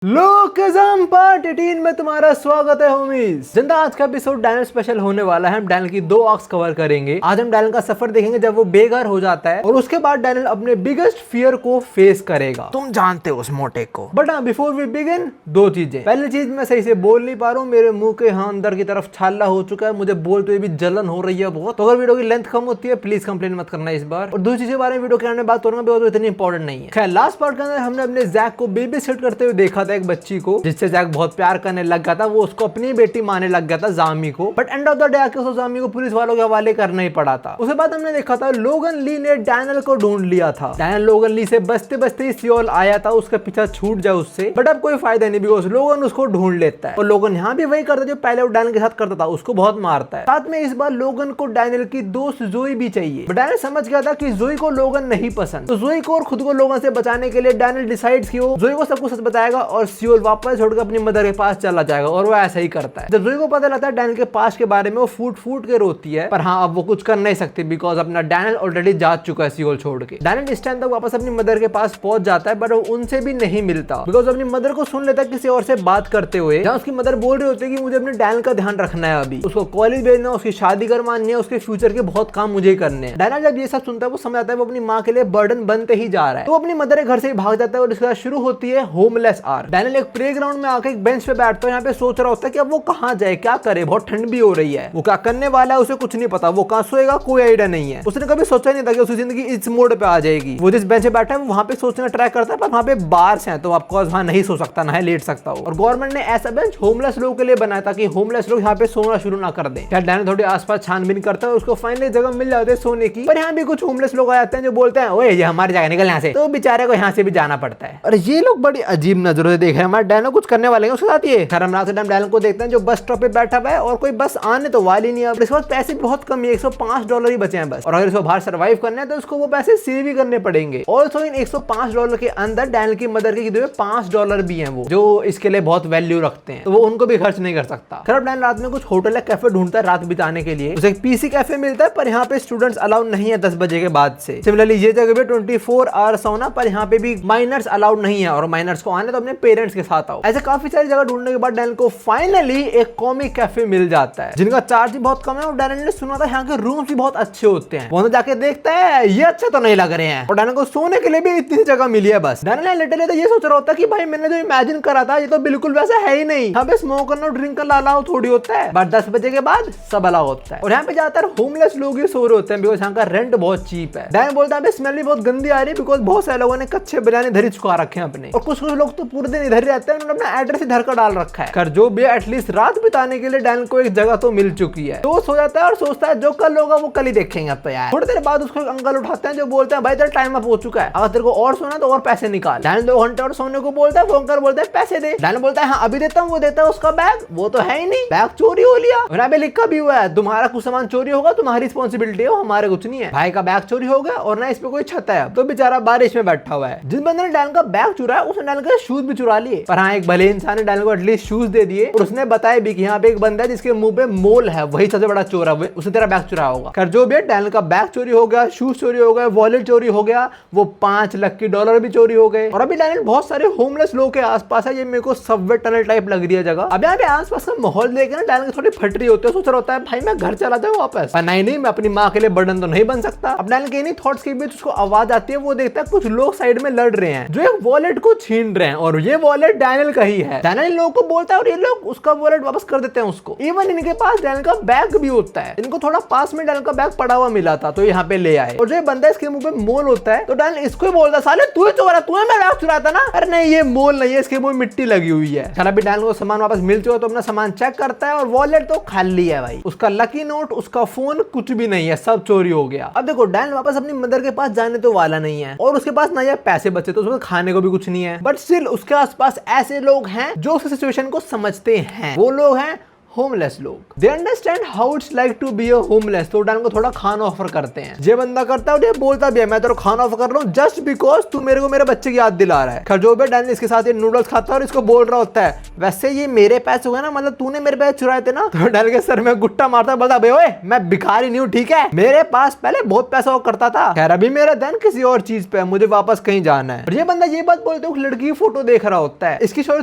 लोकिज्म part 18 में तुम्हारा स्वागत है होमीज। जिंदा आज का एपिसोड डैनियल स्पेशल होने वाला है। हम डैनियल की 2 आर्क्स कवर करेंगे। आज हम डैनियल का सफर देखेंगे जब वो बेघर हो जाता है और उसके बाद डैनियल अपने बिगेस्ट फियर को फेस करेगा। तुम जानते हो उस मोटे को। बट हाँ, बिफोर वी बिगिन 2 चीजें। पहली चीज, मैं सही से बोल नहीं पा रहा हूँ, मेरे मुंह के अंदर की तरफ छाला हो चुका है, मुझे बोलते हुए भी जलन हो रही है बहुत। तो अगर वीडियो की लेंथ कम होती है प्लीज कंप्लेन मत करना इस बार। और दूसरी चीज के बारे में वीडियो के अंदर बात करूंगा, वो इतनी इंपॉर्टेंट नहीं है। खैर, लास्ट पार्ट के अंदर हमने अपने जैक को बेबी सिट करते हुए देखा था, एक बच्ची को जिससे जैक बहुत प्यार करने लग गया था। वो उसको अपनी बेटी मानने लग गया था, जामी को। But end of the day आके उस जामी को पुलिस वालों के हवाले करना ही पड़ा था। उसके बाद हमने देखा था लोगन ली ने डैनियल को ढूंढ लिया था। डैनियल लोगन ली से बचते बचते ही सियोल आया था उसका पीछा छूट जाए उससे। बट अब कोई फायदा नहीं, बिकॉज लोगन उसको ढूंढ लेता है। और लोगन यहाँ भी वही करता है जो पहले वो डैनियल के साथ करता था, उसको बहुत मारता है। साथ में इस बार लोगन को डैनियल की दोस्त जोई भी चाहिए। बट डैनियल समझ गया था कि जोई को लोगन नहीं पसंद, तो जोई को और खुद को लोगन से बचाने के लिए डैनियल डिसाइड्स कि वो जोई को सब कुछ सच बताएगा और सियोल वापस छोड़कर अपनी मदर के पास चला जाएगा। और वो ऐसा ही करता है। जब जोई को पता लगता है डैनियल के पास के बारे में, वो फूट फूट के रोती है। पर हाँ, अब वो कुछ कर नहीं सकती बिकॉज अपना डैनियल ऑलरेडी जा चुका है सियोल छोड़ के। डैनियल इस टाइम तक वापस अपनी मदर के पास पहुंच जाता है, बट वो उनसे भी नहीं मिलता बिकॉज अपनी मदर को सुन लेता है किसी और से बात करते हुए, जहाँ उसकी मदर बोल रही होती है कि मुझे अपने डैनियल का ध्यान रखना है, अभी उसको कॉलेज भेजना है, उसकी शादी करवानी है, उसके फ्यूचर के बहुत काम मुझे करने हैं। डैनियल जब ये सब सुनता है वो समझ आता है वो अपनी माँ के लिए बर्डन बनते ही जा रहा है। तो अपनी मदर के घर से ही भाग जाता है और इसके बाद शुरू होती है होमलेस आर्क। डैनियल एक प्लेग्राउंड में आके एक बेंच पे बैठता है, यहाँ पे सोच रहा होता है कि अब वो कहाँ जाए, क्या करे, बहुत ठंड भी हो रही है, वो क्या करने वाला है उसे कुछ नहीं पता, वो कहाँ सोएगा कोई आइडिया नहीं है। उसने कभी सोचा नहीं था कि उसकी जिंदगी इस मोड पे आ जाएगी। वो जिस बेंच पे बैठा है वहां पे सोचने का ट्राई करता है, पर वहां पे बार्स हैं तो आपको वहां नहीं सो सकता, ना लेट सकता हो। और गवर्नमेंट ने ऐसा बेंच होमलेस लोगों के लिए बनाया ताकि होमलेस लोग यहाँ पे सोना शुरू ना कर दें। क्या डैनियल थोड़ी आसपास छानबीन करता है, उसको फाइनली जगह मिल जाती है सोने की। पर यहाँ भी कुछ होमलेस लोग आ जाते हैं जो बोलते हैं ओए ये हमारी जगह निकल यहाँ से, तो बेचारे को यहाँ से भी जाना पड़ता है। और ये लोग बड़ी अजीब नजरों से देख रहे हैं, हमारे डैनियल कुछ करने वाले हैं उसके साथ। ये खैर से डैनियल को देखते हैं जो बस स्टॉप पे बैठा हुआ है और कोई बस आने तो वाली नहीं है। इसके पास पैसे बहुत कम है, $105 ही बचे हैं बस। और अगर इसको बाहर सर्वाइव करना है तो उसको वो पैसे सेव भी करने पड़ेंगे। ऑल्सो इन $105 के अंदर डैनियल की मदर के दिए $5 भी हैं, वो जो इसके लिए बहुत वैल्यू रखते हैं, तो वो उनको भी खर्च नहीं कर सकता। खैर डैनियल रात में कुछ होटल या कैफे ढूंढता है रात बिताने के लिए। उसे एक पीसी कैफे मिलता है, पर यहाँ पे स्टूडेंट्स अलाउड नहीं है 10 बजे के बाद से। सिमिलरली ये जगह पे 24 आवर्स होना, पर यहाँ पे भी माइनर्स अलाउड नहीं है, और माइनर्स को आने तो अपने पेरेंट्स के साथ आओ। ऐसे काफी सारी जगह ढूंढने के बाद डैनियल को फाइनली एक कॉमिक कैफे मिल जाता है जिनका चार्ज भी बहुत कम है। और डैनियल ने सुना था यहाँ के रूम्स भी बहुत अच्छे होते हैं। वो जाके देखता है ये अच्छे तो नहीं लग रहे हैं, और डैनियल को सोने के लिए भी इतनी जगह मिली है बस। डैनियल लिटरली तो ये सोच रहा होता है कि भाई मैंने जो इमेजिन करा था ये तो बिल्कुल वैसा है ही नहीं, यहाँ पे स्मोक करना ड्रिंक करना अलाउ थोड़ी होता है, बट 10 बजे के बाद सब अलाउ होता है। और यहाँ पे ज्यादातर होमलेस लोग ही सो रहे होते हैं बिकॉज यहाँ का रेंट बहुत चीप है। डैनियल बोलता है स्मेल भी बहुत गंदी आ रही है बिकॉज बहुत सारे लोगों ने कच्चे बिरयानी धरी चुका रखे हैं अपने, और कुछ लोग तो पूरे दिन इधर रहते हैं, उन्होंने अपना एड्रेस इधर का डाल रखा है। कर जो भी एटलीस्ट रात बिताने के लिए डैनियल को एक जगह तो मिल चुकी है। तो सो जाता है और सोचता है जो कल होगा वो कल ही देखेंगे। अब तो यार थोड़ी देर बाद उसको एक अंकल उठाते हैं जो बोलते हैं भाई तेरा टाइम अप हो चुका है, अगर तेरे को और सोना तो और पैसे निकाल। डैनियल 2 घंटे और सोने को बोलता है, वो अंकल बोलते हैं पैसे दे। डैनियल बोलता है हाँ अभी देता हूँ। वो देता है उसका बैग, वो तो है ही नहीं, बैग चोरी हो लिया। यहाँ पे लिखा भी हुआ है तुम्हारा कुछ सामान चोरी होगा तुम्हारी रिस्पॉन्सिबिलिटी है, हमारे कुछ नहीं है। भाई का बैग चोरी हो गया और ना इस पे कोई छत है, तो बेचारा बारिश में बैठा हुआ है। जिस बंदे ने डैनियल का बैग चुराया उसने डैनियल के शूज भी चुरा लिए। पर हाँ, एक भले इंसान ने डैनियल को एटलीस्ट शूज दे दिए, और उसने बताया भी कि यहाँ पे एक बंदा है जिसके मुंह पे मोल है, वही सबसे बड़ा चोर है, उसने तेरा बैग चुराया होगा। कर जो भी डैनियल का बैग चोरी हो गया, शूज चोरी हो गए, वॉलेट चोरी हो गया, वो $5 लाख भी चोरी हो गए। और अभी डैनियल बहुत सारे होमलेस लोग के आसपास है। ये मेरे को सबवे टनल टाइप लग रही है जगह। अब यहाँ पे आसपास का माहौल देख ना डैनियल थोड़ी फट रही होती है, सोच रहा होता है भाई मैं घर चला जाऊँ वापस, पर नहीं मैं अपनी माँ के लिए बर्डन तो नहीं बन सकता। अब डैनियल के इन्हीं थॉट्स के बीच उसको आवाज आती है, वो देखता है कुछ लोग साइड में लड़ रहे हैं जो एक वॉलेट को छीन रहे हैं, और ये वॉलेट डैनियल का ही है। डैनियल इन लोगों को बोलता है और ये लोग उसका वॉलेट वापस कर देते हैं उसको। इवन इनके पास डैनियल का बैग भी होता है, इनको थोड़ा पास में डैनियल का बैग पड़ा हुआ मिला था तो यहाँ पे ले आए। और जो ये बंदा इसके मुंह पे मोल होता है तो डैनियल इसको ही बोलता है साले तू ही चोर है, तूने मेरा बैग चुराया था ना। अरे नहीं ये मोल नहीं है, इसके मुंह में मिट्टी लगी हुई है। चल अभी डैनियल को सामान वापस मिल चुका तो अपना सामान चेक करता है और वॉलेट तो खाली है भाई, उसका लकी नोट, उसका फोन कुछ भी नहीं है, सब चोरी हो गया। अब देखो डैनियल वापस अपनी मदर के पास जाने तो वाला नहीं है, और उसके पास ना ये पैसे बचे तो उसको खाने को भी कुछ नहीं है। बट स्टिल उसके आसपास ऐसे लोग हैं जो उस सिचुएशन को समझते हैं। वो लोग हैं होमलेस लोग। They understand how it's like to be a homeless, तो डैनियल को थोड़ा खाना ऑफर करते हैं। ये बंदा करता है और ये बोलता भी है मैं तेरे को खाना ऑफर कर रहा हूँ जस्ट बिकॉज तू मेरे को मेरे बच्चे की याद दिला रहा है। खैर जो भी डैनियल इसके साथ ये नूडल्स खाता है और इसको बोल रहा होता है वैसे ये मेरे पैसे हुए ना, मतलब तूने मेरे पैसे चुराए थे ना। तो डैनियल के सर में गुट्टा मारता है, बोलता भाई ओए मैं भिखारी नहीं हूँ ठीक है, मेरे पास पहले बहुत पैसा हुआ करता था, खैर अभी मेरा ध्यान किसी और चीज पे है, मुझे वापस कहीं जाना है। और ये बंदा ये बात बोलते हुए लड़की की फोटो देख रहा होता है। इसकी स्टोरी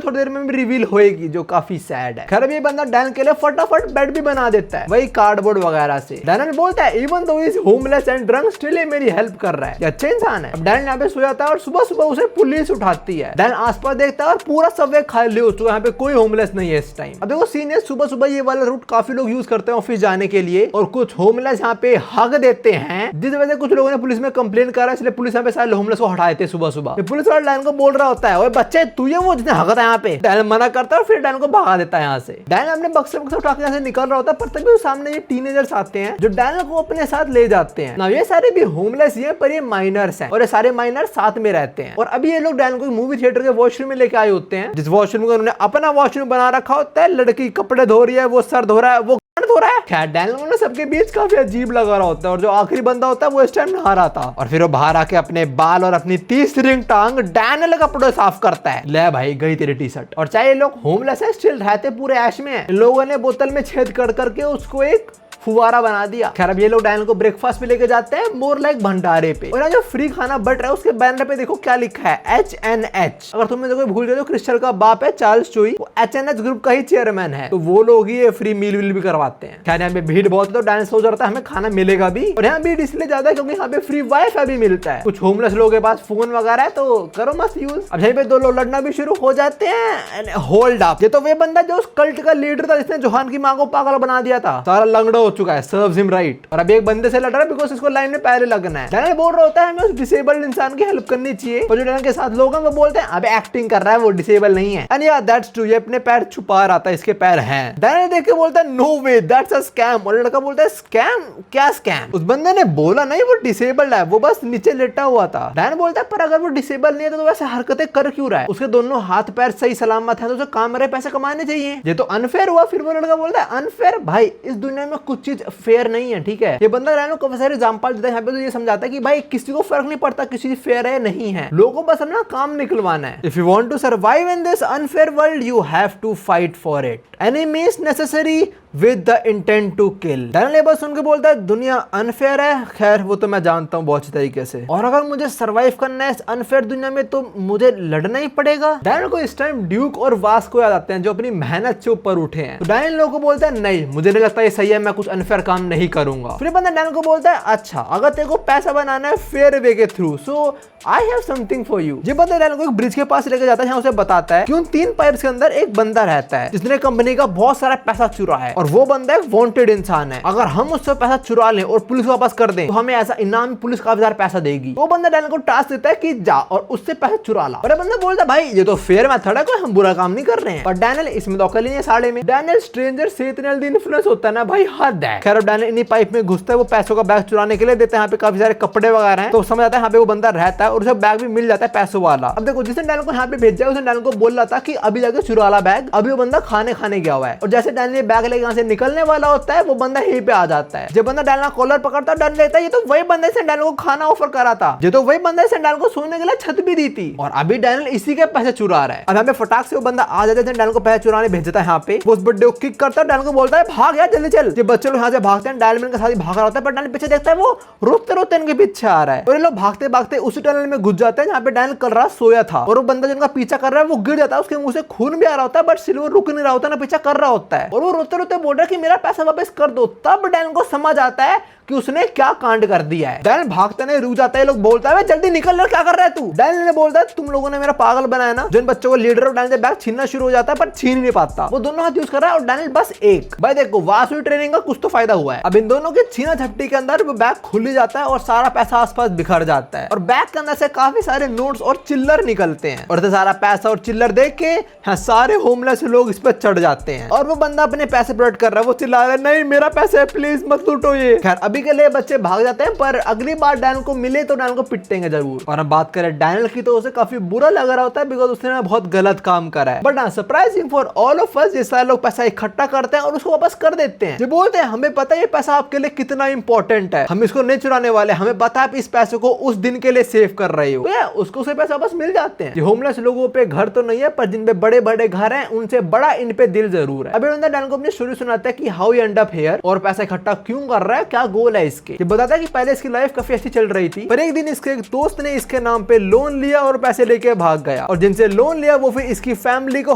थोड़ी देर में भी रिवील होएगी जो काफी सैड है। खैर अब ये बंदा डैनियल के लिए फटाफट बेड भी बना देता है वही कार्डबोर्ड वगैरह से। डैनियल बोलता है even though is homeless and drunk still मेरी हेल्प कर रहा है, ये अच्छा इंसान है। अब डैनियल यहाँ पे सो जाता है और सुबह सुबह उसे पुलिस उठाती है। डैनियल आसपास देखता है और पूरा सबवे खाली हो चुका है, यहाँ पे कोई होमलेस नहीं है इस टाइम। अब देखो सीन है सुबह सुबह ये वाला रूट काफी लोग यूज करते हैं ऑफिस जाने के लिए और कुछ होमलेस यहाँ पे हग देते हैं, जिस वजह से कुछ लोगों ने पुलिस में कंप्लेन करा, इसलिए पुलिस यहाँ पे सारे होमलेस को हटा देते सुबह सुबह। पुलिस वाला डैनियल को बोल रहा होता है ओए बच्चे तू ये वो जिसने हगा था यहाँ पे। डैनियल मना करता है और फिर डैनियल को भगा देता है यहाँ से। डैनियल अपने बक्से उठा के यहाँ से निकल रहा होता है पर तभी सामने ये टीनेजर्स आते हैं जो डैनियल को अपने साथ ले जाते हैं ना। ये सारे भी होमलेस ही हैं पर ये माइनर्स हैं और ये सारे माइनर्स साथ में रहते हैं। और अभी ये लोग डैनियल को मूवी थिएटर के वॉशरूम में लेके आए होते हैं, जिस वॉशरूम को उन्होंने अपना वॉशरूम बना रखा होता है। लड़की कपड़े धो रही है, वो सर धो रहा है, वो हो रहा है। खैर डैनियल को सबके बीच काफी अजीब लगा रहा होता है और जो आखिरी बंदा होता है वो इस टाइम नहा रहा था और फिर वो बाहर आके अपने बाल और अपनी 30 रिंग टांग डैनियल का कपड़े साफ करता है। ले भाई गई तेरी टी शर्ट। और चाहे ये लोग होमलेस है स्टिल रहते पूरे ऐश में है। लोगों ने बोतल में छेद कर करके उसको एक फुवारा बना दिया। खैर अब ये लोग डैनियल को ब्रेकफास्ट पे लेके जाते हैं मोर लाइक भंडारे पे। और जो फ्री खाना बट रहा है उसके बैनर पे देखो क्या लिखा है HNH। अगर तुम्हें देखो भूल जाओ तो क्रिस्टल का बाप है चार्ल्स चोई, वो HNH ग्रुप का ही चेयरमैन है, तो वो लोग ही फ्री मील विल भी करवाते हैं। खैर यहाँ पे भीड़ बहुत है तो डैनियल सोच रहा था हमें खाना मिलेगा भी और यहाँ भीड़ इसलिए ज्यादा है क्योंकि यहाँ पे फ्री वाईफाई भी मिलता है। कुछ होमलेस लोगों के पास फोन वगैरह है तो करो मस्त यूज। अब यहीं पे दो लोग लड़ना भी शुरू हो जाते हैं। होल्ड अप, ये तो वे बंदा जो उस कल्ट का लीडर था जिसने जोहान की मां को पागल बना दिया था, सारा लंगड़ा हो चुका है, सर्व्स हिम राइट। और अभी एक बंदे से लड़ रहा है बिकॉज़ इसको लाइन में पहले लगना है। डैनियल बोल रहा होता है हमें उस डिसेबल्ड इंसान की हेल्प करनी चाहिए, और जो डैनियल के साथ लोग हैं वो बोलते हैं अबे एक्टिंग कर रहा है वो डिसेबल नहीं है। एंड या दैट्स ट्रू, ये अपने पैर छुपा रहा था, इसके पैर हैं। डैनियल देख के बोलता है no way that's a scam. और लड़का बोलता है स्कैम? क्या स्कैम? उस बंदे ने बोला नहीं वो डिसेबल्ड है, वो बस नीचे लेटा हुआ था। डैनियल बोलता है पर अगर वो डिसेबल नहीं है तो वैसे हरकतें कर क्यों रहा है? उसके दोनों हाथ पैर सही सलामत है तो उसे काम में पैसे कमाने चाहिए, ये तो अनफेयर हुआ। फिर वो लड़का बोलता है अनफेयर? भाई इस दुनिया में कुछ चीज फेयर नहीं है, ठीक है। ये बंदा डैनियल को काफी सारे एग्जांपल देता है, यहाँ पे तो ये समझाता है कि भाई किसी को फर्क नहीं पड़ता किसी चीज फेयर है नहीं है, लोगों को बस अपना काम निकलवाना है। If you want to survive in this unfair world you have to fight for it, any means necessary with the intent to kill. Daniel ये बात सुन के बोलता है दुनिया अनफेयर है, खैर वो तो मैं जानता हूँ बहुत अच्छी तरीके से, और अगर मुझे सर्वाइव करना है इस अनफेयर दुनिया में तो मुझे लड़ना ही पड़ेगा। डैनियल को इस टाइम ड्यूक और वास्को याद आते हैं जो अपनी मेहनत से ऊपर उठे हैं। तो डैनियल लोगों को बोलता है नहीं मुझे नहीं लगता ये सही है, मैं कुछ अनफेयर काम नहीं करूंगा। फिर बंदा डैनियल को बोलता है अच्छा अगर तेरे को पैसा बनाना है फेयर वे के through so I have something for you. ये बंदा डैनियल को एक ब्रिज के पास लेके जाता है, यहाँ उसे बताता है कि उन 3 पाइप्स के अंदर एक बंदा रहता है जिसने कंपनी का बहुत सारा पैसा चुरा है और वो बंदा एक वांटेड इंसान है। अगर हम उससे पैसा चुरा लें और पुलिस वापस कर दें तो हमें ऐसा इनाम पुलिस काफी ज्यादा पैसा देगी। वो बंदा डैनियल को टास्क देता है कि जा और उससे पैसे चुरा ला। और बंदा बोलता है भाई ये तो फेयर मेथड है, कोई हम बुरा काम नहीं कर रहे हैं। और डैनियल इसमें तो अकल ही नहीं है साले में। डैनियल स्ट्रेंजर से इतने जल्दी इन्फ्लुएंस होता है ना भाई, हद है। खैर डैनियल इन्हीं पाइप में घुसता है, वो पैसों का बैग चुराने के लिए देते हैं। यहाँ पे काफी सारे कपड़े वगैरह हैं तो समझ आता है यहाँ पे वो बंदा रहता है और उसे बैग भी मिल जाता है पैसों वाला। अब देखो जिसने डैनियल को यहाँ पे भेजा है उसने डैनियल को बोल रहा था कि अभी जाके चुरा ला बैग, अभी वो बंदा खाने गया हुआ है। और जैसे डैनियल बैग लेके यहाँ से निकलने वाला होता है वो बंदा यहीं पे आ जाता है। जब बंदा डैनियल का कॉलर पकड़ता है डैनियल लेता है ये तो वही बंदा जिसने डैनियल को खाना ऑफर करा था, ये तो वही बंदा जिसने डैनियल को सोने के लिए छत भी दी थी, और अभी डैनियल इसी के पैसे चुरा रहा है। अब यहाँ पे फटाक से वो बंदा आ जाता है डैनियल को पैसे चुराने भेजता है। यहाँ पे वो उस बड्डे को किक करता है, डैनियल को बोलता है भाग यार जल्दी चल। ये बच्चे लोग यहाँ से भागते हैं, डैनियल के साथ ही भाग रहा होता है पर डैनियल पीछे देखता है वो रोते रोते इनके पीछे आ रहा है और ये लोग भागते भागते उसी टनल में घुस जाते हैं जहाँ पे डैनियल कल रात सोया था। और वो बंदा जिनका पीछा कर रहा है वो गिर जाता है, उसके मुंह से खून भी आ रहा होता है बट सिल्वर रुक नहीं रहा होता, ना पीछा कर रहा होता है। और वो रोते रोते बोल रहा है कि मेरा पैसा वापस कर दो। तब डैनियल को समझ आता है कि उसने क्या कांड कर दिया है। डैनियल भागते नहीं रुक जाता है, लोग बोलता है जल्दी निकल, क्या कर रहा है तू। डैनियल ने बोलता है तुम लोगों ने मेरा पागल बनाया ना। जिन बच्चों को लीडर और डैनियल से बैग छीनना शुरू हो जाता है पर छीन नहीं पाता, वो दोनों हाथ यूज कर रहा है और डैनियल बस एक। भाई देखो वासु ट्रेनिंग का कुछ तो फायदा हुआ है। अब इन दोनों के छीना झपटी के अंदर वो बैग खुल ही जाता है और सारा पैसा आसपास बिखर जाता है और बैग के अंदर से काफी सारे नोट्स और चिल्लर निकलते हैं। और सारा पैसा और चिल्लर देख के यहाँ सारे होमलेस लोग इस पर चढ़ जाते हैं और वो बंदा अपने पैसे प्रोटेक्ट कर रहा है, वो चिल्ला रहा है नहीं मेरा पैसा है प्लीज मत लूटो ये। खैर अभी अभी के लिए बच्चे भाग जाते हैं, पर अगली बार डैनियल को मिले तो डैनियल को पिटेंगे जरूर। और हम बात करें डैनियल की तो उसे काफी बुरा लग रहा होता है बिकॉज उसने बहुत गलत काम करा है। But surprising for all of us, ये सारे लोग पैसा इकट्ठा करते हैं और उसको वापस कर देते हैं। जो बोलते हैं हमें पता है ये पैसा आपके लिए कितना इंपॉर्टेंट है, हम इसको नहीं चुराने वाले, हमें पता है आप इस पैसे को उस दिन के लिए सेव कर रहे हो, तो उसको से पैसा वापस मिल जाते हैं। होमलेस लोगों पे घर तो नहीं है, पर जिन पे बड़े बड़े घर हैं उनसे बड़ा इन पे दिल जरूर है। अभी बंदा डैनियल को अपनी स्टोरी सुनाता है कि how he and up here और पैसा इकट्ठा क्यों कर रहा है, क्या गोल है इसके। ये बताता है कि पहले इसकी लाइफ काफी अच्छी चल रही थी, पर एक दिन इसके एक दोस्त ने इसके नाम पे लोन लिया और पैसे लेके भाग गया, और जिनसे लोन लिया वो फिर इसकी फैमिली को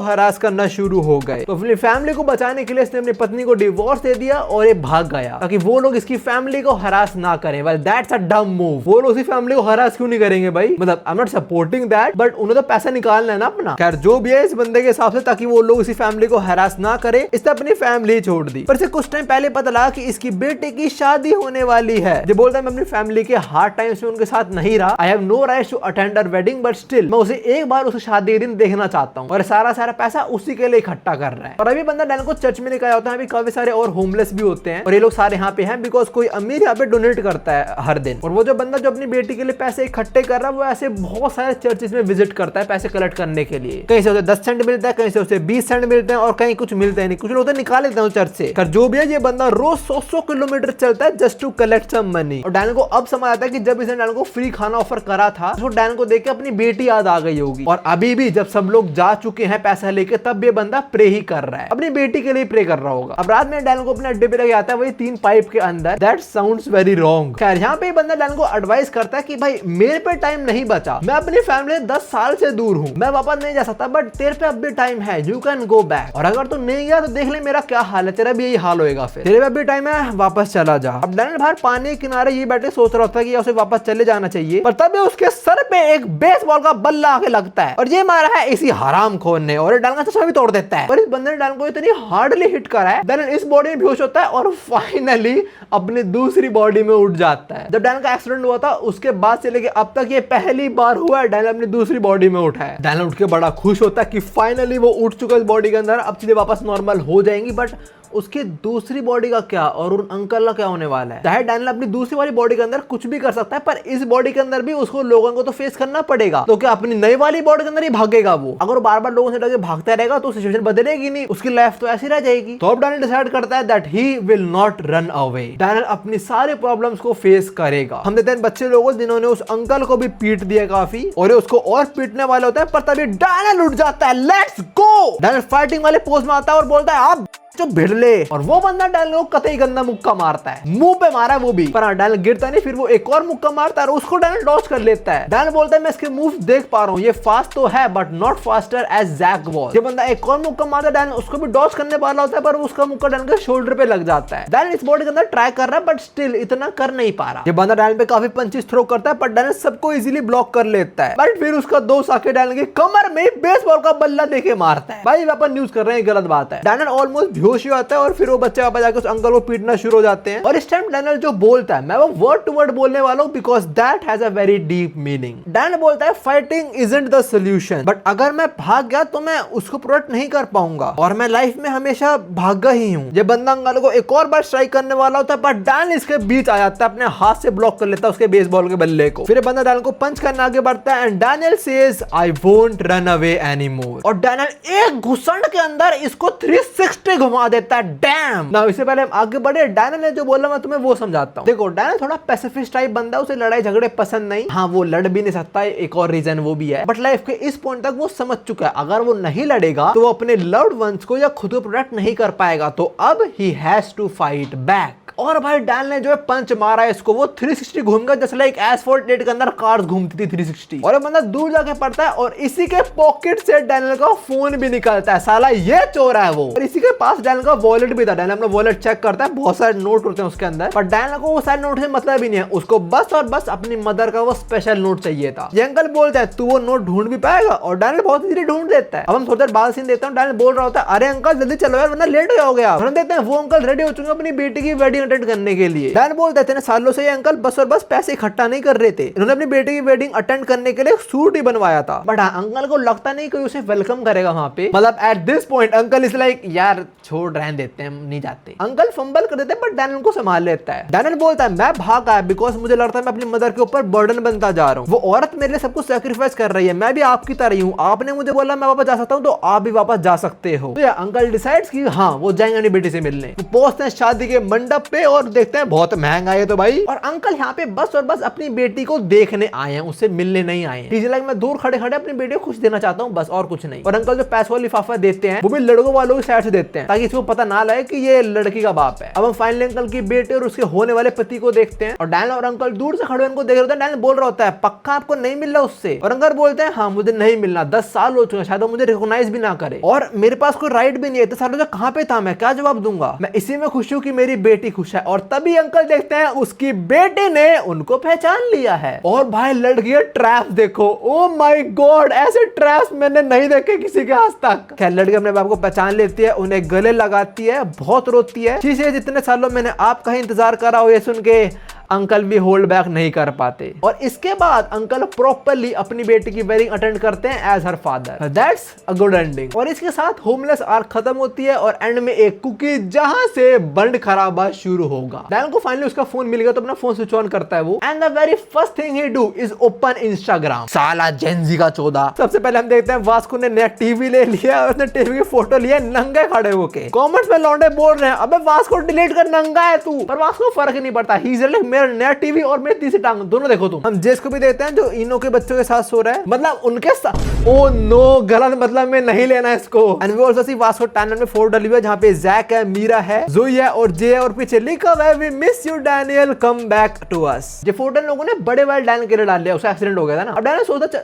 हरास करना शुरू हो गए। तो अपनी फैमिली को बचाने के लिए इसने अपनी पत्नी को डिवोर्स दे दिया और ये भाग गया ताकि वो लोग इसकी फैमिली को हरास ना करें। वेल दैट्स अ डम मूव। वो लोग उसकी फैमिली को हरास क्यों नहीं करेंगे भाई, मतलब I am not supporting that, but उन्हें तो पैसा निकालना है ना अपना। खैर जो भी है इस बंदे के हिसाब से, ताकि वो लोग इसी फैमिली को हरास ना करे, इसने अपनी फैमिली छोड़ दी। पर इसे कुछ टाइम पहले पता लगा कि इसकी बेटे की शादी होने वाली है। जो बोलता है मैं अपनी फैमिली के हार्ड टाइम्स में उनके साथ नहीं रहा, I have no right to attend her wedding, but still मैं उसे एक बार उस शादी के दिन देखना चाहता हूँ, और सारा पैसा उसी के लिए इकट्ठा कर रहा है। और अभी बंदा डैनियल को चर्च में लेकर आया होता है। अभी काफी सारे और होमलेस भी होते हैं और ये लोग सारे यहाँ पे हैं बिकॉज कोई अमीर यहाँ पे डोनेट करता है हर दिन। और वो जो बंदा जो अपनी बेटी के लिए पैसे इकट्ठे कर रहा है वो ऐसे बहुत सारे चर्चेस में विजिट करता है पैसे कलेक्ट करने के लिए। कहीं से उसे 10 सेंट मिलता है, कहीं से उसे 20 सेंट मिलते हैं, और कहीं कुछ मिलते नहीं, कुछ लोग तो निकाल लेते हैं चर्च से। जो भी है ये बंदा रोज 100 किलोमीटर चलता है just to collect some money. और डैनियल को अब समझ आता है कि जब इसने डैनियल को फ्री खाना ऑफर करा था तो डैनियल को देख के अपनी बेटी याद आ गई होगी, और अभी भी जब सब लोग जा चुके हैं पैसा लेके तब ये बंदा प्रे ही कर रहा है, अपनी बेटी के लिए प्रे कर रहा होगा। अब रात में डैनियल को अपने अड्डे पे लेके आता है वही 3 पाइप के अंदर। That sounds very wrong. खैर यहाँ पे बंदा डैनियल को एडवाइस करता है कि भाई मेरे पे टाइम नहीं बचा, मैं अपनी फैमिली 10 साल से दूर हूँ, मैं वापस नहीं जा सकता, बट तेरे पे अब भी टाइम है, यू कैन गो बैक। और अगर तू नहीं गया तो देख ले मेरा क्या हाल है, तेरा भी यही हाल होएगा, फिर तेरे पे भी टाइम है, वापस चला जा। अब डैनियल बाहर पानी के किनारे ये बैठे सोच रहा था कि उसे वापस चले जाना चाहिए, पर तभी उसके सर पे एक बेसबॉल का बल्ला आके लगता है और ये मारा है इसी हरामखोर ने, और डैनियल का चश्मा भी तोड़ देता है। पर इस बंदे ने डैनियल को इतनी हार्डली हिट करा है, डैनियल इस बॉडी में बेहोश होता है और फाइनली अपनी दूसरी बॉडी में उठ जाता है। जब डैनियल का एक्सीडेंट हुआ था उसके बाद से लेके अब तक ये पहली बार हुआ है डैनियल अपनी दूसरी बॉडी में उठा है। डैनियल उठ के बड़ा खुश होता है कि फाइनली वो उठ चुका है इस बॉडी के अंदर, अब चीजें वापस नॉर्मल हो जाएंगी। बट उसकी दूसरी बॉडी का क्या और उन अंकल का क्या होने वाला है? चाहे डैनियल अपनी दूसरी वाली बॉडी के अंदर कुछ भी कर सकता है, पर इस बॉडी के अंदर भी उसको लोगों को तो फेस करना पड़ेगा। तो क्या अपनी नई वाली बॉडी के अंदर ही भागेगा वो? अगर वो बार बार लोगों से डर के भागता रहेगा तो सिचुएशन बदलेगी नहीं, उसकी लाइफ तो ऐसी रह जाएगी। तो अब डैनियल डिसाइड करता है that he will not run away. Daniel अपनी सारे प्रॉब्लम्स को फेस करेगा। हम देखते हैं बच्चे लोगों जिन्होंने उस अंकल को भी पीट दिया काफी, और उसको और पीटने वाले होता है, पर तभी डैनियल उठ जाता है। Let's go! डैनियल फाइटिंग वाले पोज में आता है और बोलता है आप जो भिड़ले, और वो बंदा डैनियल को कतई गंदा मुक्का मारता है, मुंह पे मारा है वो भी, पर डैनियल गिरता नहीं, फिर वो एक और मुक्का मारता है और उसको डैनियल डॉज कर लेता है। डैनियल बोलता है मैं इसके मूव्स देख पा रहा हूँ, ये फास्ट तो है but not faster as Jack was. ये बंदा एक और मुक्का मारता है, डैनियल उसको भी डॉज करने वाला होता है, पर उसका मुक्का डैनियल के शोल्डर पे लग जाता है। डैनियल इस बॉडी के अंदर ट्राई कर रहा है बट स्टिल इतना कर नहीं पा रहा। ये बंदा डैनियल पे काफी पंचेस थ्रो करता है, पर डैनियल सबको इजीली ब्लॉक कर लेता है। बट फिर उसका दोस्त आके डैनियल की कमर में बेसबॉल का बल्ला देके मारता है। भाई वेपन यूज कर रहे हैं, गलत बात है। डैनियल ऑलमोस्ट बेहोश हो जाता है और फिर वो बच्चे वापस जाकर उस अंकल को पीटना शुरू हो जाते हैं। और इस टाइम डैनियल जो बोलता है, मैं वो वर्ड टू वर्ड बोलने वाला हूं because that has a very deep meaning. Daniel बोलता है fighting isn't the solution, but अगर मैं भाग गया तो मैं उसको प्रोटेक्ट नहीं कर पाऊंगा, और मैं लाइफ में हमेशा भागा ही हूं। ये बंदा अंकल को एक और बार स्ट्राइक करने वाला होता है, पर डैनियल इसके बीच आ जाता है, अपने हाथ से ब्लॉक कर लेता है उसके बेसबॉल के बल्ले को। फिर बंदा डैनियल को पंच करने आगे बढ़ता है and Daniel says I won't run away anymore, और डैनियल एक घुसंड के अंदर इसको 360 घुमा देता है। डैम! ना इससे पहले हम आगे बढ़े, डैनियल ने जो बोला मैं तुम्हें वो समझाता हूँ। देखो डैनियल थोड़ा पैसिफिस्ट टाइप बंदा है, उसे लड़ाई झगड़े पसंद नहीं। हाँ वो लड़ भी नहीं सकता, एक और रीजन वो भी है, बट लाइफ के इस पॉइंट तक वो समझ चुका है अगर वो नहीं लड़ेगा तो वो अपने लव्ड वंस को या खुद को प्रोटेक्ट नहीं कर पाएगा, तो अब he has to fight back. और भाई डैनियल ने जो है पंच मारा है इसको, वो 360 घूम गया जैसे लाइक एसफॉल्ट डेट के अंदर कार्स घूमती थी 360, और बंदा दूर जाके पड़ता है और इसी के पॉकेट से डैनियल का फोन भी निकलता है। साला ये चोर है वो, और इसी के पास डैनियल का वॉलेट भी था। डैनियल अपना वॉलेट चेक करता है, बहुत सारे नोट होते हैं उसके अंदर, पर डैनियल को वो सारे नोट से मतलब ही नहीं है, उसको बस और बस अपनी मदर का वो स्पेशल नोट चाहिए था। ये अंकल बोलता है तू वो नोट ढूंढ भी पाएगा, और डैनियल बहुत इजीली ढूंढ लेता है। अब हम थोड़ी देर बाद सीन देखते हैं, डैनियल बोल रहा होता है अरे अंकल जल्दी चलो यार वरना लेट हो जाओगे आप। हम देखते हैं वो अंकल रेडी हो चुके हैं अपनी बेटी की वेडिंग वेडिंग अटेंड करने के लिए। डैन बोलते हैं इतने सालों से ये अंकल बस और बस पैसे इकट्ठा नहीं कर रहे थे, इन्होंने अपनी बेटे की वेडिंग अटेंड करने के लिए सूट ही बनवाया था। बट अंकल को लगता नहीं कोई उसे वेलकम करेगा वहां पे। मतलब at this point uncle is like यार छोड़ रहने देते हैं, नहीं जाते। अंकल फंबल कर देते हैं बट डैनियल उनको संभाल लेता है। डैनियल बोलता है मैं भाग आया बिकॉज मुझे लगता है मैं अपनी मदर के ऊपर बर्डन बनता जा रहा हूँ। वो औरत मेरे लिए सब कुछ सैक्रिफाइस कर रही है, मैं भी आपकी तरह ही हूँ। आपने मुझे बोला मैं वापस जा सकता हूँ तो आप भी वापस जा सकते हो। तो अंकल डिसाइड्स कि हाँ वो जाएंगे अपनी बेटी से मिलने। तो पहुंचते हैं शादी के मंडप पे और देखते हैं बहुत महंगा है तो भाई। और अंकल यहाँ पे बस और बस अपनी बेटी को देखने आए हैं, उससे मिलने नहीं आए हैं। लाइक मैं दूर खड़े खड़े अपनी बेटी को खुश देना चाहता हूँ बस, और कुछ नहीं। और अंकल जो पैसों वाली लिफाफा देते हैं वो भी लड़कों वालों की साइड से देते हैं ताकि इसको पता ना लगे कि ये लड़की का बाप है। अब हम फाइनली अंकल की बेटे और उसके होने वाले पति को देखते हैं और डैनियल और अंकल दूर से खड़े उनको देख रहे होते हैं। डैनियल बोल रहा होता है पक्का आपको नहीं मिल रहा उससे, और अंकल बोलते हैं हाँ मुझे नहीं मिलना, 10 साल हो चुके शायद वो मुझे रिकॉग्नाइज भी ना करे और मेरे पास कोई राइट भी नहीं है, इतने सालों से कहां पे था, मैं क्या जवाब दूंगा। मैं इसी में खुश हूं कि मेरी बेटी खुश है। और तभी अंकल देखते हैं उसकी बेटे ने उनको पहचान लिया है। और भाई लड़की ट्रैप देखो, ओ माय गॉड, ऐसे ट्रैप्स मैंने नहीं देखे किसी के आज तक। खैर लड़की अपने बाप को पहचान लेती है, उन्हें गले लगाती है, बहुत रोती है। शीशे जितने सालों मैंने आपका ही इंतजार करा हो, ये सुन के अंकल भी होल्ड बैक नहीं कर पाते। और इसके बाद अंकल प्रॉपर्ली अपनी बेटी की वेडिंग अटेंड करते हैं as her father. That's a good ending. और इसके साथ होमलेस आर्क खत्म होती है और एंड में एक कुकी जहां से बंड खराबा शुरू होगा। डैनियल को फाइनली उसका फोन मिल गया तो अपना फोन स्विच ऑन करता है वो, and the very first thing he do is open Instagram. साला जेनजी का 14। सबसे पहले हम देखते हैं वास्को ने नया टीवी ले लिया और उसने टीवी की फोटो लिया नंगे खड़े होके। कमेंट्स में लौंडे बोल रहे हैं अबे वास्को डिलीट कर, नंगा है तू। पर वास्को फर्क नहीं पड़ता, ही इज लाइक नया टीवी और मेरी तीसरी टांग दोनों देखो तुम। हम जेस को भी देखते हैं जो इनो के बच्चों के साथ सो रहा है, मतलब उनके साथ। ओ नो, गलत मतलब में नहीं लेना इसको। And we also see Vasco टैनल में फोटो डली हुई है जहां पे जैक है, मीरा है, जोई है और जे है और पीछे लिखा हुआ है we miss you Daniel, come back to us. ये फोटो लोगों ने बड़े वाले डैनियल के लिए डाल दिया, उसका एक्सीडेंट हो गया था ना। अब डैनियल सोचता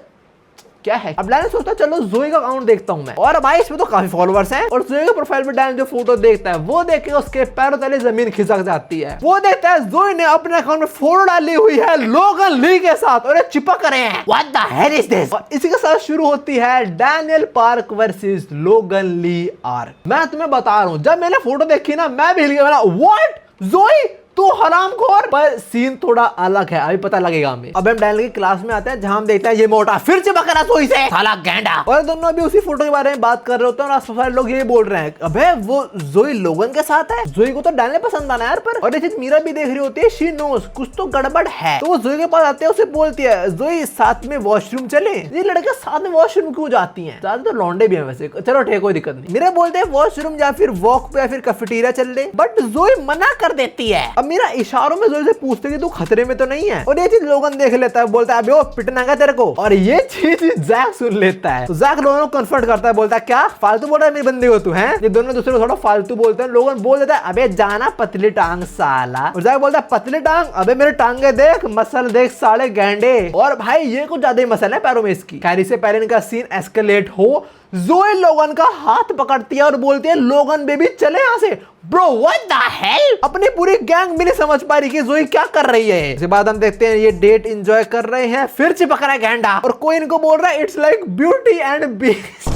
क्या है, अब डैनियल सोचता चलो जोई का अकाउंट देखता हूं मैं, और भाई इसमें तो काफी फॉलोअर्स हैं। और जोई के प्रोफाइल पे डैनियल जो फोटो देखता है वो देख के उसके पैरों तले जमीन खिसक जाती है। वो देखता है जोई ने अपने अकाउंट में फोटो डाली हुई है लोगन ली के साथ और ये चिपक रहे हैं। What the hell is this. और इसी के साथ शुरू होती है डैनियल पार्क वर्सेस लोगन ली आर्क। मैं तुम्हें बता रहा हूं जब मैंने फोटो देखी ना मैं भी हिल गया, व्हाट जोई तू हरामखोर। पर सीन थोड़ा अलग है, अभी पता लगेगा हमें। अब हम डैनियल की क्लास में आते हैं जहां हम देखते हैं ये मोटा फिर चिपक रहा सोई से, साला गैंडा। और दोनों अभी उसी फोटो के बारे में बात कर रहे होते हैं और आसपास लोग ये बोल रहे हैं अबे वो जोई लोगन के साथ है। जोई को तो डैनियल पसंद आना यार। पर और ये चीज मीरा भी देख रही होती है, शी नोस कुछ तो गड़बड़ है। तो वो जोई के पास आते हैं, उसे बोलती है जोई साथ में वॉशरूम चले। ये लड़के साथ में वॉशरूम क्यों जाती हैं? ज्यादा तो लौंडे भी हैं वैसे, चलो ठीक कोई दिक्कत नहीं। मेरे बोलते हैं वॉशरूम या फिर वॉक पे या फिर कैफेटेरिया चल ले, बट जोई मना कर देती है। अब मेरा इशारों में जोई से पूछते कि तू खतरे में तो नहीं है। और ये चीज लोगन देख लेता है, बोलता है अबे वो पिटना है तेरे को। और ये चीज जैक सुन लेता है, तो जैक लोगों को कन्फर्ट करता है, बोलता है क्या फालतू बोल रहा है मेरी बंदी हो तू है। ये दोनों दूसरे को थोड़ा फालतू बोलते हैं। लोगन बोल देता है अबे जाना पतली टांग साला। और जैक बोलता है पतली टांग, अबे मेरे टांगे देख, मसल देख साले गैंडे। और भाई ये कुछ ज्यादा ही मसल है पैरों में इसकी। खैर इससे पहले इनका सीन एस्केलेट हो, जोई लोगन का हाथ पकड़ती है और बोलती है लोगन बेबी चले यहाँ से। Bro what the hell. अपनी पूरी गैंग भी नहीं समझ पा रही कि जोई क्या कर रही है। इसके बाद हम देखते हैं ये डेट एंजॉय कर रहे हैं, फिर चिपक रहा है गैंडा और कोई इनको बोल रहा है it's like beauty and beast.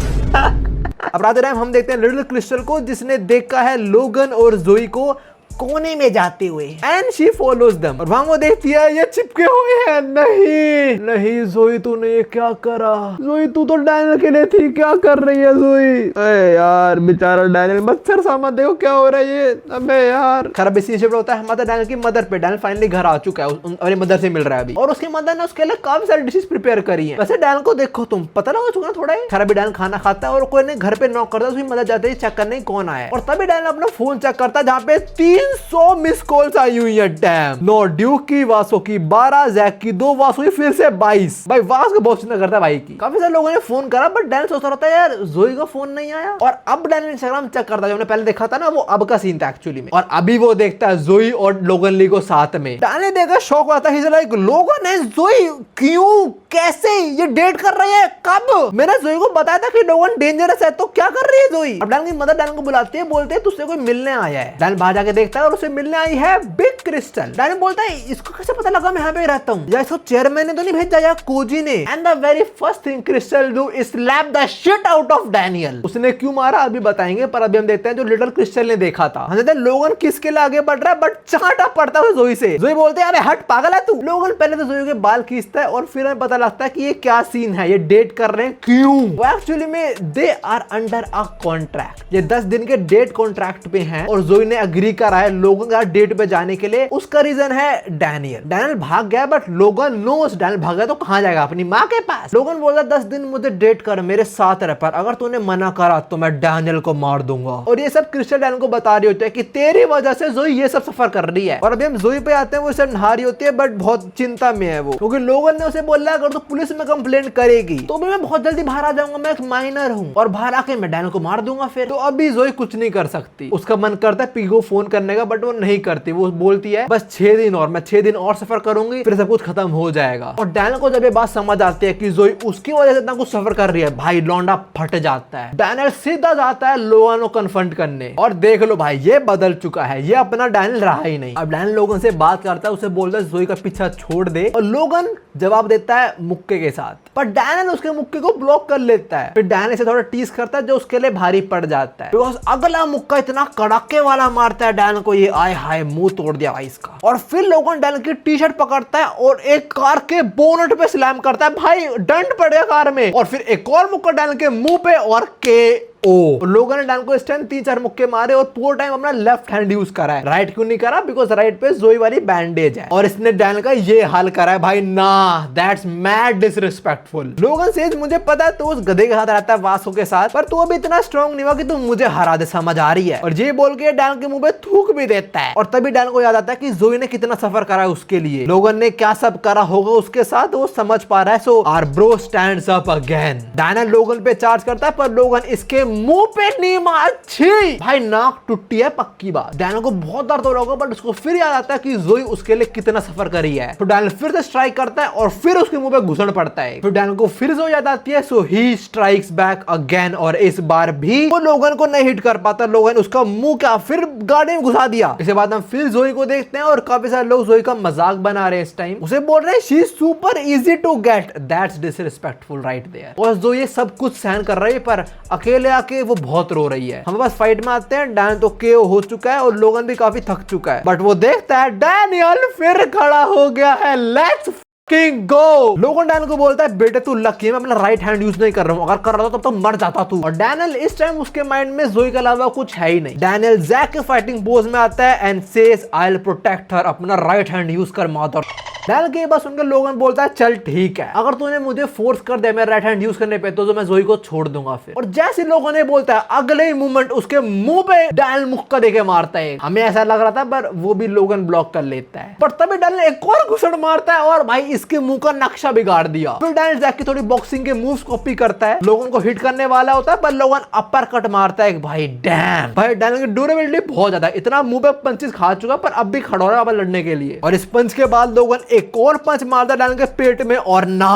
अब रात टाइम हम देखते हैं लिटिल क्रिस्टल को जिसने देखा है लोगन और जोई को कोने में जाते हुए, एंड शी फॉलोज देम। और वहां वो देखती है ये चिपके हुए हैं। नहीं नहीं जोई तूने ये क्या करा? जोई तू तो डैनियल के लिए थी, क्या कर रही है जोई? अरे यार बेचारा डैनियल, मच्छर सामान देखो क्या हो रहा है ये। अबे यार खराब सीन शिफ्ट होता है हमारे डैनियल की मदर पे। डैनियल फाइनली घर आ चुका है, अपनी मदर से मिल रहा है अभी, और उसकी मदर ने उसके लिए काफी सारी डिशेस प्रिपेयर करी है। वैसे डैनियल को देखो तुम, पता लगा चुका थोड़ा ही। खराब डैनियल खाना खाता है और कोई ने घर पे नॉक करता है, उसकी मदर जाते ही चेक करने कौन आया, और तभी डैनियल अपना फोन चेक करता है जहाँ पे 300 मिस कॉल्स आई हुई है। डैम, 9 ड्यूक की, वासो की 12, जैक की 2, वासो की फिर से 22। भाई वास को बहुत चिंता करता है भाई की। काफी सारे लोगों ने फोन करा बट डैनियल सोचता रहता है यार जोई का फोन नहीं आया। और अब डैनियल इंस्टाग्राम चेक करता है, जो हमने पहले देखा था ना वो अब का सीन था एक्चुअली में, और अभी वो देखता है जोई और लोगन ली को साथ में। डैनियल देखकर शॉक होता है, लाइक लोगन है जोई क्यों, कैसे, ये डेट कर रही है, कब? मैंने जोई को बताया था कि लोगन डेंजरस है, तो क्या कर रही है जोई? अब डैनियल की मदर डैनियल को बुलाती है, बोलते हैं तुझसे कोई मिलने आया है। डैनियल बाहर जाके देखता देखता है और उसे मिलने आई है बिग क्रिस्टल। डैनियल बोलता है इसको कैसे पता लगा मैं यहाँ पे रहता हूँ, या इसको चेयरमैन ने तो नहीं भेजा या कोजी ने। And the very first thing Crystal do is slap the shit out of Daniel. उसने क्यों मारा अभी बताएंगे, पर अभी हम देखते हैं जो लिटिल क्रिस्टल ने देखा था। हम देखते हैं लोगन किसके लिए आगे बढ़ रहा है, बट चाटा पड़ता है जोई से। जोई बोलते हैं अरे हट पागल है तू। लोगन पहले तो जोई के बाल खींचता है और फिर हमें पता लगता है कि ये क्या सीन है, ये डेट कर रहे हैं क्यों। वो एक्चुअली में they are under a contract, ये 10 दिन के डेट कॉन्ट्रैक्ट पे हैं और जोई ने अग्री करा है लोगन का डेट पे जाने के लिए। उसका रीजन है डैनियल। डैनियल भाग गया बट लोगन नोस डैनियल भाग गया तो कहां जाएगा, अपनी माँ के पास। लोगन बोलता 10 दिन मुझे डेट कर, मेरे साथ रह, पर अगर तूने मना करा तो मैं डैनियल को मार दूंगा। और ये सब क्रिस्टल डैनियल को बता रही होती है कि तेरी वजह से जोई ये सब सफर कर रही है। और अभी हम जोई पे आते हैं, वो इसे नहा रही होती है बट बहुत चिंता में है वो, क्योंकि लोगन ने उसे बोला अगर तू पुलिस में कंप्लेंट करेगी तो मैं बहुत जल्दी बाहर आ जाऊंगा, मैं एक माइनर हूँ और बाहर आके मैं डैनियल को मार दूंगा फिर। तो अभी जोई कुछ नहीं कर सकती। उसका मन करता है पी को फोन करने का बट वो नहीं करती। वो बोलती है बस 6 दिन और, मैं 6 दिन और सफर करूंगी फिर सब कुछ खत्म हो जाएगा। और डैनियल को जब ये बात समझ आती है कि जोई उसकी वजह से इतना कुछ सफर कर रही है, भाई लौंडा फट जाता है। डैनियल सीधा जाता है लोगन को कन्फ्रंट करने और देख लो भाई ये बदल चुका है, ये अपना डैनियल रहा ही नहीं। अब डैनियल लोगन से बात करता है, उसे बोलता है जोई का पीछा छोड़ दे और लोगन जवाब देता है मुक्के के साथ, पर डैनियल उसके मुक्के को ब्लॉक कर लेता है। फिर डैनियल से थोड़ा टीज करता है जो उसके लिए भारी पड़ जाता है, बिकॉज़ अगला मुक्का इतना कड़ाके वाला मारता है डैनियल को, ये आय हाय मुंह तोड़ दिया भाई इसका। और फिर लोगन डैनियल की टी शर्ट पकड़ता है और एक कार के बोनट पे स्लैम करता है, भाई डंट पड़ गया कार में। और फिर एक और मुक्का डैनियल के मुंह पे और के लोगों ने डैनियल को इस टाइम 3-4 मुक्के मारे और पूरा टाइम अपना लेफ्ट हैंड यूज करा है। राइट क्यों नहीं करा, बिकॉज राइट पे जोई वाली बैंडेज है और इसने डैनियल का ये हाल करा है। भाई ना, दैट्स मैड डिसरिस्पेक्टफुल। लोगन सेज मुझे पता है तू उस गधे के साथ रहता है वासो के साथ, पर तू अभी इतना स्ट्रांग नहीं हुआ कि तू मुझे हरा दे, समझ आ रही है। और ये बोल के डैनियल के मुंह पे थूक भी देता है। और तभी डैनियल को याद आता है कि जोई ने कितना सफर करा है उसके लिए, लोगन ने क्या सब करा होगा उसके साथ, वो समझ पा रहा है। So our bro stands up again. Daniel Logan पे चार्ज करता है पर लोगन इसके मुंह पे अच्छी भाई नाक टूटी है पक्की बात। डैनियल को बहुत दर्द हो रहा होगा बट उसको फिर याद आता है कि जोई उसके लिए कितना सफर करी है। तो डैनियल फिर से स्ट्राइक करता है और फिर उसके मुंह पे घुसड़ पड़ता है। तो डैनियल को फिर जोई याद आती है, सो ही स्ट्राइक्स बैक अगेन। और इस बार भी वो लोगन को नहीं हिट कर पाता। लोगन उसका मुंह क्या फिर गाड़ी में घुसा दिया। इसके बाद हम फिर जोई को देखते हैं और काफी सारे लोग जोई का मजाक बना रहे हैं इस टाइम। उसे बोल रहे हैं she is super easy to get, that's disrespectful right there. और जो ये सब कुछ सहन कर रही है पर अकेले आके वो बहुत रो रही है। हम बस फाइट में आते हैं, डैनियल तो केओ हो चुका है और लोगन भी काफी थक चुका है, बट वो देखता है डैनियल फिर खड़ा हो गया है। Let's go. लोगन डैनियल को बोलता है बेटे तू लकी है, मैं अपना राइट हैंड यूज नहीं कर रहा हूँ, अगर कर रहा था तब तो मर जाता तू। और डैनियल इस टाइम उसके माइंड में जोई के अलावा कुछ है ही नहीं। डैनियल जैक के फाइटिंग पोज में आता है and says I will protect हर, अपना राइट हैंड यूज कर मादर। डैनियल के बस उनके लोगन बोलता है चल ठीक है, अगर तूने मुझे फोर्स कर दिया मेरा राइट हैंड यूज करने पे तो मैं जोई को छोड़ दूंगा फिर। और जैसे लोगों ने बोलता है अगले ही मोमेंट उसके मुंह पे डैनियल मुक्का देके मारता है। हमें ऐसा लग रहा था पर वो भी लोगन ब्लॉक कर लेता है, पर तभी डैनियल एक और घुसड़ मारता है और भाई इसके मुंह का नक्शा बिगाड़ दिया। फिर डैनियल जैक की थोड़ी बॉक्सिंग के मूव्स कॉपी करता है, लोगन को हिट करने वाला होता है पर लोगन अपर कट मारता है। भाई डैम, भाई डैनियल की ड्यूरेबिलिटी बहुत ज्यादा है, इतना मुंह पे पंचेस खा चुका पर अब भी खड़ा हो रहा है लड़ने के लिए। और इस पंच के बाद लोगन एक और पंच मारता डैनियल के पेट में और ना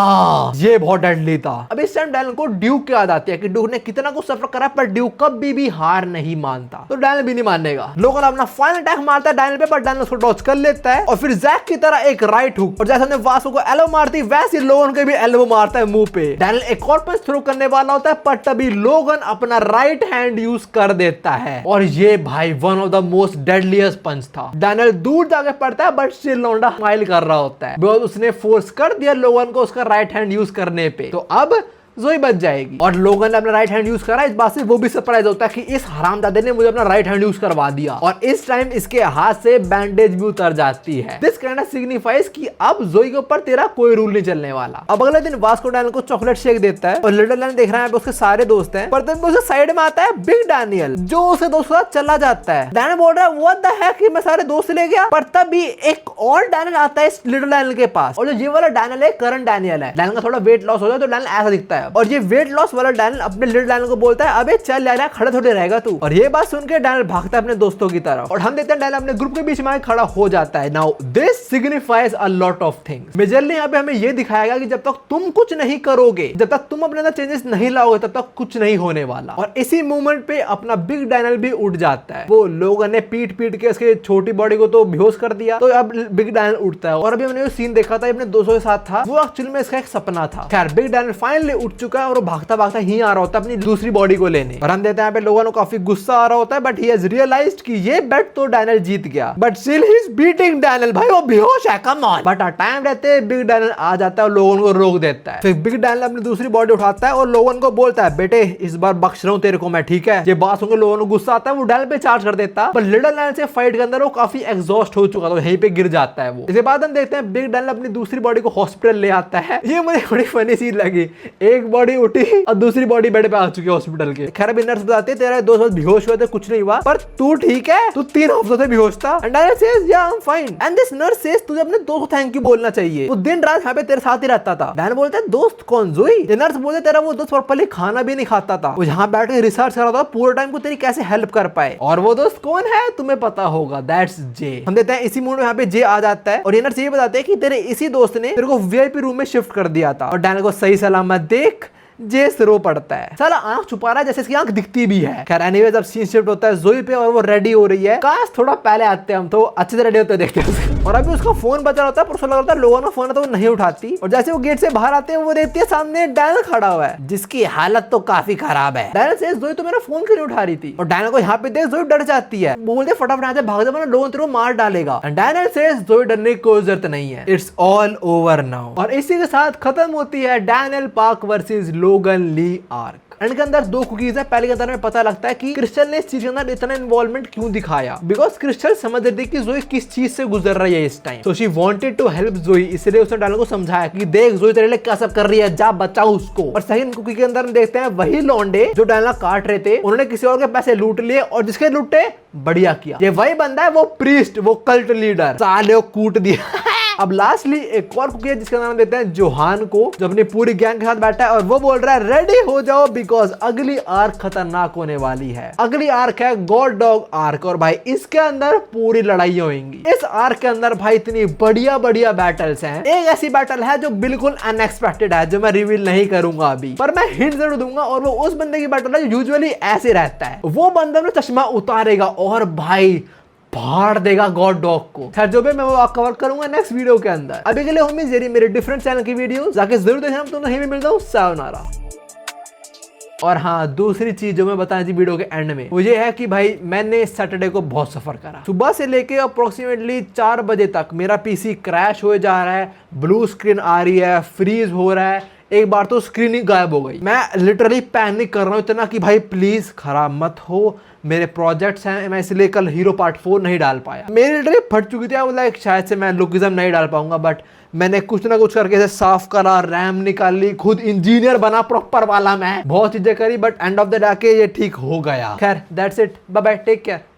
ये बहुत डेडली था। अब इस टाइम डैनियल को ड्यूक की याद आती है कि ड्यूक ने कितना कुछ सफर करा पर ड्यूक कभी भी हार नहीं मानता, तो डैनियल भी नहीं मानेगा। लोगन अपना फाइनल अटैक मारता है डैनियल पे पर डैनियल उसको डॉज कर लेता है और फिर जैक की तरह एक राइट हुक, और जैसे हमने वासो को एल्बो मारती वैसे लोगन के भी एल्बो मारता है मुंह पे। डैनियल एक और पंच थ्रो करने वाला होता है पर तभी लोगन अपना राइट हैंड यूज कर देता है और ये भाई one of the most deadliest punch था। डैनियल दूर जाके पड़ता है बट स्टिल लौंडा स्माइल कर रहा होता है बिकॉज़ उसने फोर्स कर दिया लोगन को उसका राइट हैंड यूज करने पे। तो अब जोई बच जाएगी और लोगन ने अपना राइट हैंड यूज करा। इस बात से वो भी सरप्राइज होता है कि इस हरामजादे ने मुझे अपना राइट हैंड यूज करवा दिया और इस टाइम इसके हाथ से बैंडेज भी उतर जाती है। दिस काइंड ऑफ सिग्निफाइज कि अब जोई के ऊपर तेरा कोई रूल नहीं चलने वाला। अब अगले दिन वास्को डैनियल को चॉकलेट शेक देता है और लिटिल डैनियल देख रहा है उसके सारे दोस्त हैं, पर तब उसके साइड में आता है बिग डैनियल जो उसके दोस्त के साथ चला जाता है। डैनियल बोल रहा है व्हाट द हेक कि मैं सारे दोस्त ले गया, पर तभी एक और डैनियल आता है इस लिटिल डैनियल के पास और जो ये वाला डैनियल है करंट डैनियल है। डैनियल का थोड़ा वेट लॉस हो जाए तो डैनियल ऐसा दिखता है है। और ये वेट लॉस वाला डैनियल अपने लिटिल डैनियल को बोलता है अबे चल यार खड़ा थोड़े रहेगा तू। और ये बात सुनकर डैनियल भागता है अपने दोस्तों की तरफ और हम देखते हैं डैनियल अपने ग्रुप के बीच में खड़ा हो जाता है। Now this signifies a lot of things. Majorly यहाँ पे हमें ये दिखाएगा कि जब तक तुम कुछ नहीं करोगे, जब तक तुम अपने अंदर चेंजेस नहीं लाओगे, तब तक कुछ नहीं होने वाला। और इसी मोमेंट पे अपना बिग डैनियल भी उठ जाता है। वो लोगों ने पीट पीट के उसके छोटी बॉडी को तो बेहोश कर दिया, तो अब बिग डैनियल उठता है। और अभी हमने जो सीन देखा था अपने दोस्तों के साथ था, वो एक्चुअली में इसका एक सपना था। खैर बिग डैनियल फाइनली उठ चुका है और वो भागता भागता ही आ रहा होता है अपनी दूसरी बॉडी को लेने। और हम देते हैं लोगों को काफी गुस्सा आ रहा होता है, बट ही हैज रियलाइज्ड कि ये बेट तो डैनियल जीत गया, but still he is beating Daniel. भाई वो बेहोश है, कम ऑन। बट टाइम रहते बिग डैनियल आ जाता है और लोगों को रोक देता है। फिर बिग डैनियल अपनी दूसरी बॉडी उठाता है और लोगों को बोलता है बेटे इस बार बख्श रहा हूं तेरे को मैं, ठीक है। ये बात सुनकर लोगों को गुस्सा आता है, वो डैनियल पे चार्ज कर देता, पर लिटिल डैनियल से फाइट के अंदर वो काफी एग्जॉस्ट हो चुका था, यहीं पे गिर जाता है वो। इसके बाद हम देखते हैं बिग डैनियल अपनी दूसरी बॉडी को हॉस्पिटल ले आता है। ये मुझे बड़ी फनी सीन लगी, एक बॉडी उठी और दूसरी बॉडी बेड पे आ चुकी है हॉस्पिटल के। खैर अभी नर्स बताते हैं तेरा दोस्त बेहोश हुआ था, कुछ नहीं हुआ, पर तू ठीक है, तू 3 हफ्तों से बेहोश था। एंड डैनियल सेज या I am fine. And this nurse says तुझे अपने दोस्त को थैंक यू बोलना चाहिए, वो दिन रात यहाँ पे तेरे साथ ही रहता था। डैनियल बोलता है दोस्त कौन? जोई। नर्स बोलते तेरा वो दोस्त प्रॉपर्ली खाना भी नहीं खाता था, वो यहाँ बैठ के रिसर्च कर रहा था पूरे टाइम को तेरी कैसे हेल्प कर पाए। और वो दोस्त कौन है तुम्हें पता होगा, दैट्स जे। हम देते हैं इसी मूड में यहाँ पे जे आ जाता है और ये नर्स ये बताते हैं कि तेरे इसी दोस्त ने तेरे को वीआईपी रूम में शिफ्ट कर दिया था। और डैनियल को सही सलामत देख जेस रो पड़ता है। साला आंख छुपा रहा है जैसे इसकी आंख दिखती भी है। खैर एनीवेज अब सीन शिफ्ट होता है जोई पे और वो रेडी हो रही है। काश थोड़ा पहले आते हम तो अच्छे से रेडी होते देखते हैं। और अभी उसका फोन बजा होता है, पर उसको लग रहा था लोगों का फोन है तो वो नहीं उठाती। और जैसे वो गेट से बाहर आते हैं वो देखती है सामने डैनियल खड़ा हुआ है, जिसकी हालत तो काफी खराब है। डैनियल से जोई तो मेरा फोन क्यों नहीं उठा रही थी? और डैनियल को यहाँ पे देख जोई डर जाती है, बोलते फटाफट यहाँ से भाग जा वरना लोगों तेरे को मार डालेगा। डैनियल से जोई डरने की कोई जरूरत नहीं है, इट्स ऑल ओवर नाउ। और इसी के साथ खत्म होती है डैनियल पार्क वर्सेस लोगन ली आर्क। एंड के अंदर 2 कुकीज है। पहले के अंदर में पता लगता है कि क्रिस्टल ने इस चीज के अंदर इतना इन्वॉल्वमेंट क्यों दिखाया, बिकॉज क्रिस्टल समझ रही थी कि जोई किस चीज से गुजर रही है इस टाइम, तो शी वांटेड टू हेल्प जोई। इसलिए उसने डैनियल को समझाया कि देख जोई तेरे लिए क्या सब कर रही है, जा बचाओ उसको। और सेकंड कुकी के अंदर देखते हैं वही लौंडे जो डैनियल काट रहे थे, उन्होंने किसी और के पैसे लूट लिए और जिसके लूटे बढ़िया किया। ये वही बंदा है वो प्रीस्ट, वो कल्ट लीडर, साले कूट दिया। अब लास्टली एक और कुकी है जिसका नाम देते हैं जोहान को, जो अपनी पूरी गैंग के साथ बैठा है और वो बोल रहा है रेडी हो जाओ बिकॉज अगली आर्क खतरनाक होने वाली है। अगली आर्क है गॉड डॉग आर्क और भाई इसके अंदर पूरी लड़ाई होंगी। इस आर्क के अंदर भाई इतनी बढ़िया बढ़िया बैटल्स हैं। एक ऐसी बैटल है जो बिल्कुल अनएक्सपेक्टेड है, जो मैं रिवील नहीं करूंगा अभी, पर मैं हिंट जरूर दूंगा। और वो उस बंदे की बैटल है जो यूजुअली ऐसे रहता है, वो बंदा में चश्मा उतारेगा और भाई फाड़ देगा गॉड डॉग को। खैर जो भी मैं वो कवर करूंगा नेक्स्ट वीडियो के अंदर। अभी के लिए होमीज यही मेरे डिफरेंट चैनल की वीडियो जाके जरूर देखना, तो नहीं भी मिलता हूँ। सायोनारा। और हाँ दूसरी चीज जो मैं बताई थी वीडियो के एंड में, वो ये है कि भाई मैंने सैटरडे को बहुत सफर करा। सुबह से लेके अप्रोक्सीमेटली 4 बजे तक मेरा पीसी क्रैश हो जा रहा है, ब्लू स्क्रीन आ रही है, फ्रीज हो रहा है, एक बार तो स्क्रीन ही गायब हो गई। मैं लिटरली पैनिक कर रहा हूँ इतना कि भाई प्लीज खराब मत हो, मेरे प्रोजेक्ट्स हैं, मैं इसलिए कल हीरो पार्ट 4 नहीं डाल पाया। मेरी लिटरली फट चुकी थी, लाइक शायद से मैं लुकिज्म नहीं डाल पाऊंगा, बट मैंने कुछ ना कुछ करके इसे साफ करा, रैम निकाल ली, खुद इंजीनियर बना प्रॉपर वाला, मैं बहुत चीजें करी, but end of the day ये ठीक हो गया। खैर that's it, bye bye, take care.